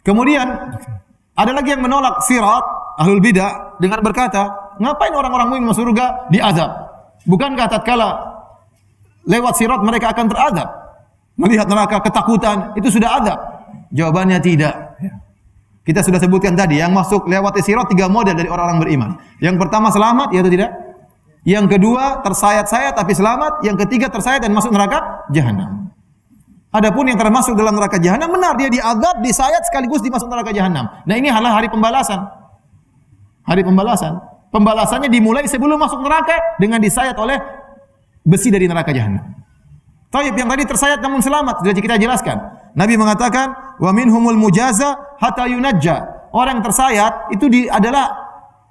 Kemudian ada lagi yang menolak sirat, ahlul bidah, dengan berkata, ngapain orang-orang mukmin masuk surga diazab? Bukankah tatkala lewat sirat mereka akan terazab? Melihat neraka ketakutan, itu sudah azab? Jawabannya tidak. Kita sudah sebutkan tadi, yang masuk lewat sirat 3 model dari orang-orang beriman. Yang pertama selamat, ya atau tidak? Yang kedua tersayat-sayat tapi selamat. Yang ketiga tersayat dan masuk neraka jahanam. Adapun yang termasuk dalam neraka jahanam, benar dia diazab, disayat sekaligus dimasuk neraka jahanam. Nah, ini adalah hari pembalasan. Hari pembalasan. Pembalasannya dimulai sebelum masuk neraka dengan disayat oleh besi dari neraka jahanam. Taib yang tadi tersayat namun selamat, sudah kita jelaskan. Nabi mengatakan, wa minhumul mujaza hatta yunajja. Orang yang tersayat itu adalah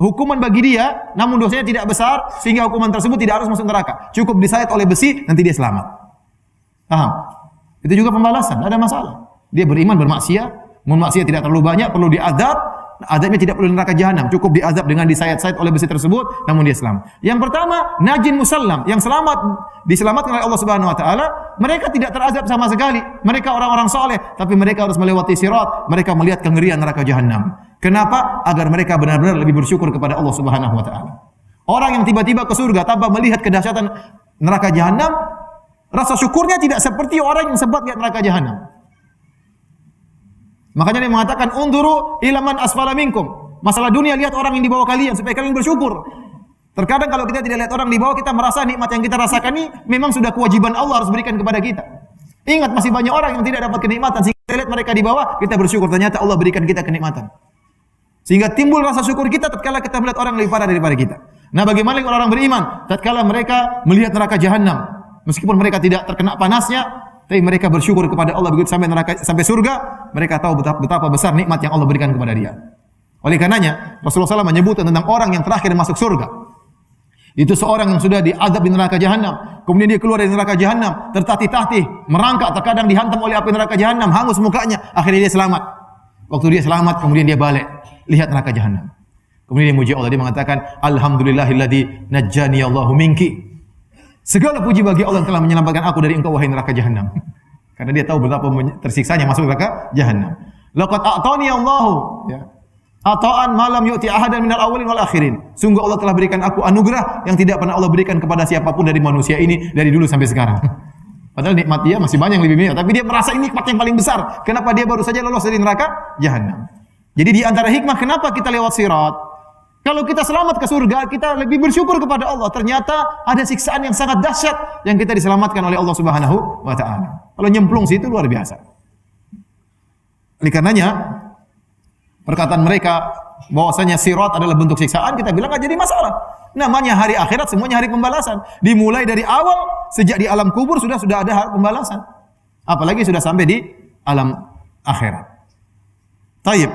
hukuman bagi dia, namun dosanya tidak besar sehingga hukuman tersebut tidak harus masuk neraka. Cukup disayat oleh besi, nanti dia selamat. Paham? Itu juga pembalasan, tidak ada masalah. Dia beriman bermaksiat, maksiat tidak terlalu banyak, perlu diazab, azabnya tidak perlu neraka jahanam, cukup diazab dengan disayat-sayat oleh besi tersebut, namun dia selamat. Yang pertama, najin musallam, yang selamat, diselamatkan oleh Allah Subhanahu wa taala, mereka tidak terazab sama sekali. Mereka orang-orang saleh, tapi mereka harus melewati sirat, mereka melihat kengerian neraka jahanam. Kenapa? Agar mereka benar-benar lebih bersyukur kepada Allah Subhanahu wa taala. Orang yang tiba-tiba ke surga tanpa melihat kedahsyatan neraka jahanam, rasa syukurnya tidak seperti orang yang sempat lihat neraka jahanam. Makanya dia mengatakan, unduru ilaman asfala minkum. Masalah dunia, lihat orang yang di bawah kalian supaya kalian bersyukur. Terkadang kalau kita tidak lihat orang di bawah, kita merasa nikmat yang kita rasakan ini memang sudah kewajiban Allah harus berikan kepada kita. Ingat, masih banyak orang yang tidak dapat kenikmatan. Sehingga kita lihat mereka di bawah, kita bersyukur. Ternyata Allah berikan kita kenikmatan. Sehingga timbul rasa syukur kita tatkala kita melihat orang yang lebih parah daripada kita. Nah, bagaimana orang beriman tatkala mereka melihat neraka jahanam, meskipun mereka tidak terkena panasnya, tapi mereka bersyukur kepada Allah begitu sampai neraka, sampai surga, mereka tahu betapa besar nikmat yang Allah berikan kepada dia. Oleh karenanya Rasulullah SAW menyebutkan tentang orang yang terakhir masuk surga. Itu seorang yang sudah diazab di neraka jahanam, kemudian dia keluar dari neraka jahanam, tertatih-tatih, merangkak, terkadang dihantam oleh api neraka jahanam, hangus mukanya, akhirnya dia selamat. Waktu dia selamat, kemudian dia balik, lihat neraka jahanam. Kemudian dia muji Allah, dia mengatakan, alhamdulillahilladzi najjani Allahu minki. Segala puji bagi Allah yang telah menyelamatkan aku dari engkau, wahai neraka jahanam. Karena dia tahu betapa tersiksanya masuk neraka jahanam. Laqad a'tani Allahu, ya, ata'an malam yu'ti ahadan minal awwalin wal akhirin. Sungguh Allah telah berikan aku anugerah yang tidak pernah Allah berikan kepada siapapun dari manusia ini dari dulu sampai sekarang. Padahal nikmat dia masih banyak yang lebih banyak, tapi dia merasa ini nikmat yang paling besar. Kenapa dia baru saja lolos dari neraka jahanam? Jadi di antara hikmah kenapa kita lewat sirat, kalau kita selamat ke surga, kita lebih bersyukur kepada Allah. Ternyata ada siksaan yang sangat dahsyat yang kita diselamatkan oleh Allah Subhanahu wa taala. Kalau nyemplung situ luar biasa. Oleh karenanya perkataan mereka bahwasanya sirat adalah bentuk siksaan, kita bilang enggak jadi masalah. Namanya hari akhirat, semuanya hari pembalasan. Dimulai dari awal, sejak di alam kubur sudah ada hari pembalasan. Apalagi sudah sampai di alam akhirat. Taib.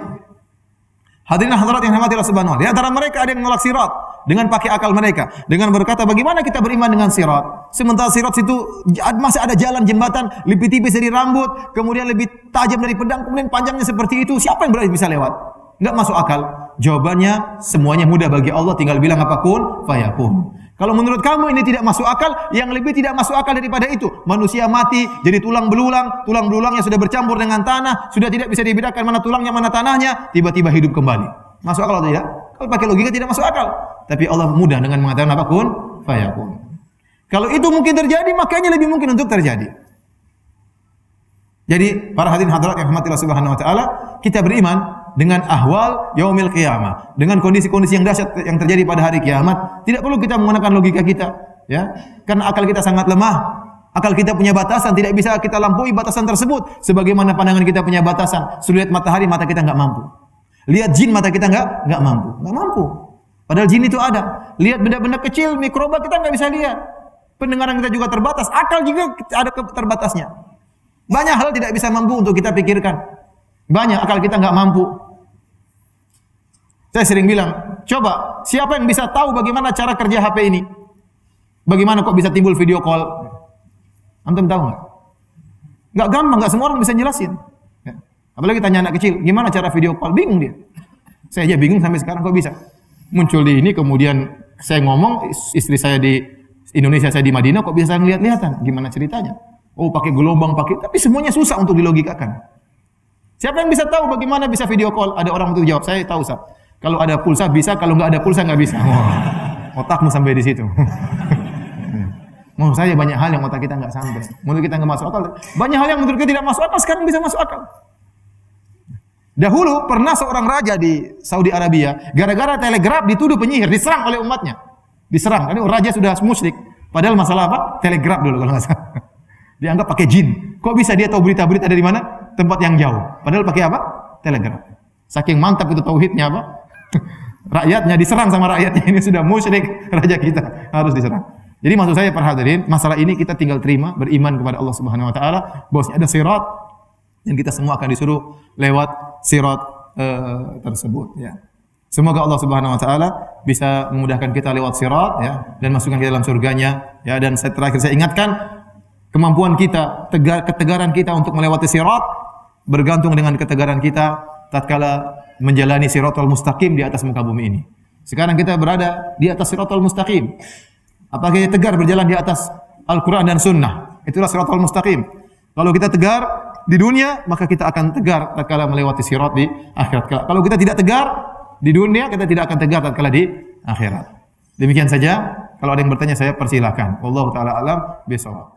Hadirin hadirat yang dirahmati Allah Subhanahu wa taala. Di antara mereka ada yang menolak sirat dengan pakai akal mereka, dengan berkata, bagaimana kita beriman dengan sirat? Sementara sirat itu masih ada jalan jembatan lebih tipis dari rambut, kemudian lebih tajam dari pedang, kemudian panjangnya seperti itu. Siapa yang berani bisa lewat? Enggak masuk akal. Jawabannya semuanya mudah bagi Allah, tinggal bilang apa, kun fayakun. Kalau menurut kamu ini tidak masuk akal, yang lebih tidak masuk akal daripada itu, manusia mati jadi tulang belulang, tulang belulangnya sudah bercampur dengan tanah, sudah tidak bisa dibedakan mana tulangnya mana tanahnya, tiba-tiba hidup kembali. Masuk akal atau tidak? Kalau pakai logika tidak masuk akal. Tapi Allah mudah dengan mengatakan apa, kun fayakun. Kalau itu mungkin terjadi, makanya lebih mungkin untuk terjadi. Jadi para hadirin hadirat yang dirahmati Allah Subhanahu wa taala, kita beriman dengan ahwal yaumil qiyamah, dengan kondisi-kondisi yang dahsyat yang terjadi pada hari kiamat. Tidak perlu kita menggunakan logika kita, ya, karena akal kita sangat lemah. Akal kita punya batasan, tidak bisa kita lampaui batasan tersebut. Sebagaimana pandangan kita punya batasan. Lihat matahari, mata kita enggak mampu. Lihat jin, mata kita enggak mampu. Padahal jin itu ada. Lihat benda-benda kecil, mikroba, kita enggak bisa lihat. Pendengaran kita juga terbatas, akal juga ada terbatasnya. Banyak hal tidak bisa mampu untuk kita pikirkan. Banyak akal kita enggak mampu. Saya sering bilang, coba siapa yang bisa tahu bagaimana cara kerja HP ini? Bagaimana kok bisa timbul video call? Antum tahu enggak? Enggak gampang, enggak semua orang bisa jelasin. Ya. Apalagi tanya anak kecil, gimana cara video call? Bingung dia. Saya aja bingung sampai sekarang kok bisa. Muncul di ini, kemudian saya ngomong, istri saya di Indonesia, saya di Madinah, kok bisa saya ngeliat-lihatan? Gimana ceritanya? Oh, pakai gelombang, tapi semuanya susah untuk dilogikakan. Siapa yang bisa tahu bagaimana bisa video call? Ada orang untuk jawab. Saya tahu, Ustaz. Kalau ada pulsa bisa, kalau nggak ada pulsa nggak bisa. Otakmu sampai di situ. Menurut saya banyak hal yang otak kita nggak sampai. Menurut kita nggak masuk akal. Banyak hal yang menurut kita tidak masuk akal, sekarang bisa masuk akal. Dahulu pernah seorang raja di Saudi Arabia, gara-gara telegraf dituduh penyihir, diserang oleh umatnya. Diserang, karena raja sudah musyrik. Padahal masalah apa? Telegraf dulu kalau nggak salah. Dianggap pakai jin. Kok bisa dia tahu berita-berita dari mana? Tempat yang jauh. Padahal pakai apa? Telegraf. Saking mantap itu tauhidnya apa? Rakyatnya diserang sama rakyatnya, ini sudah musyrik, raja kita harus diserang. Jadi maksud saya para hadirin, masalah ini kita tinggal terima, beriman kepada Allah Subhanahu wa taala, bahwasanya ada sirat dan kita semua akan disuruh lewat sirat tersebut ya. Semoga Allah Subhanahu wa taala bisa memudahkan kita lewat sirat ya dan masukkan kita dalam surganya ya. Dan terakhir saya ingatkan, kemampuan kita, ketegaran kita untuk melewati sirat bergantung dengan ketegaran kita tatkala menjalani siratal mustaqim di atas muka bumi ini. Sekarang kita berada di atas siratal mustaqim. Apakah kita tegar berjalan di atas Al-Quran dan Sunnah? Itulah siratal mustaqim. Kalau kita tegar di dunia, maka kita akan tegar tatkala melewati sirat di akhirat. Kalau kita tidak tegar di dunia, kita tidak akan tegar tatkala di akhirat. Demikian saja. Kalau ada yang bertanya, saya persilahkan. Wallahu taala alam bisawab.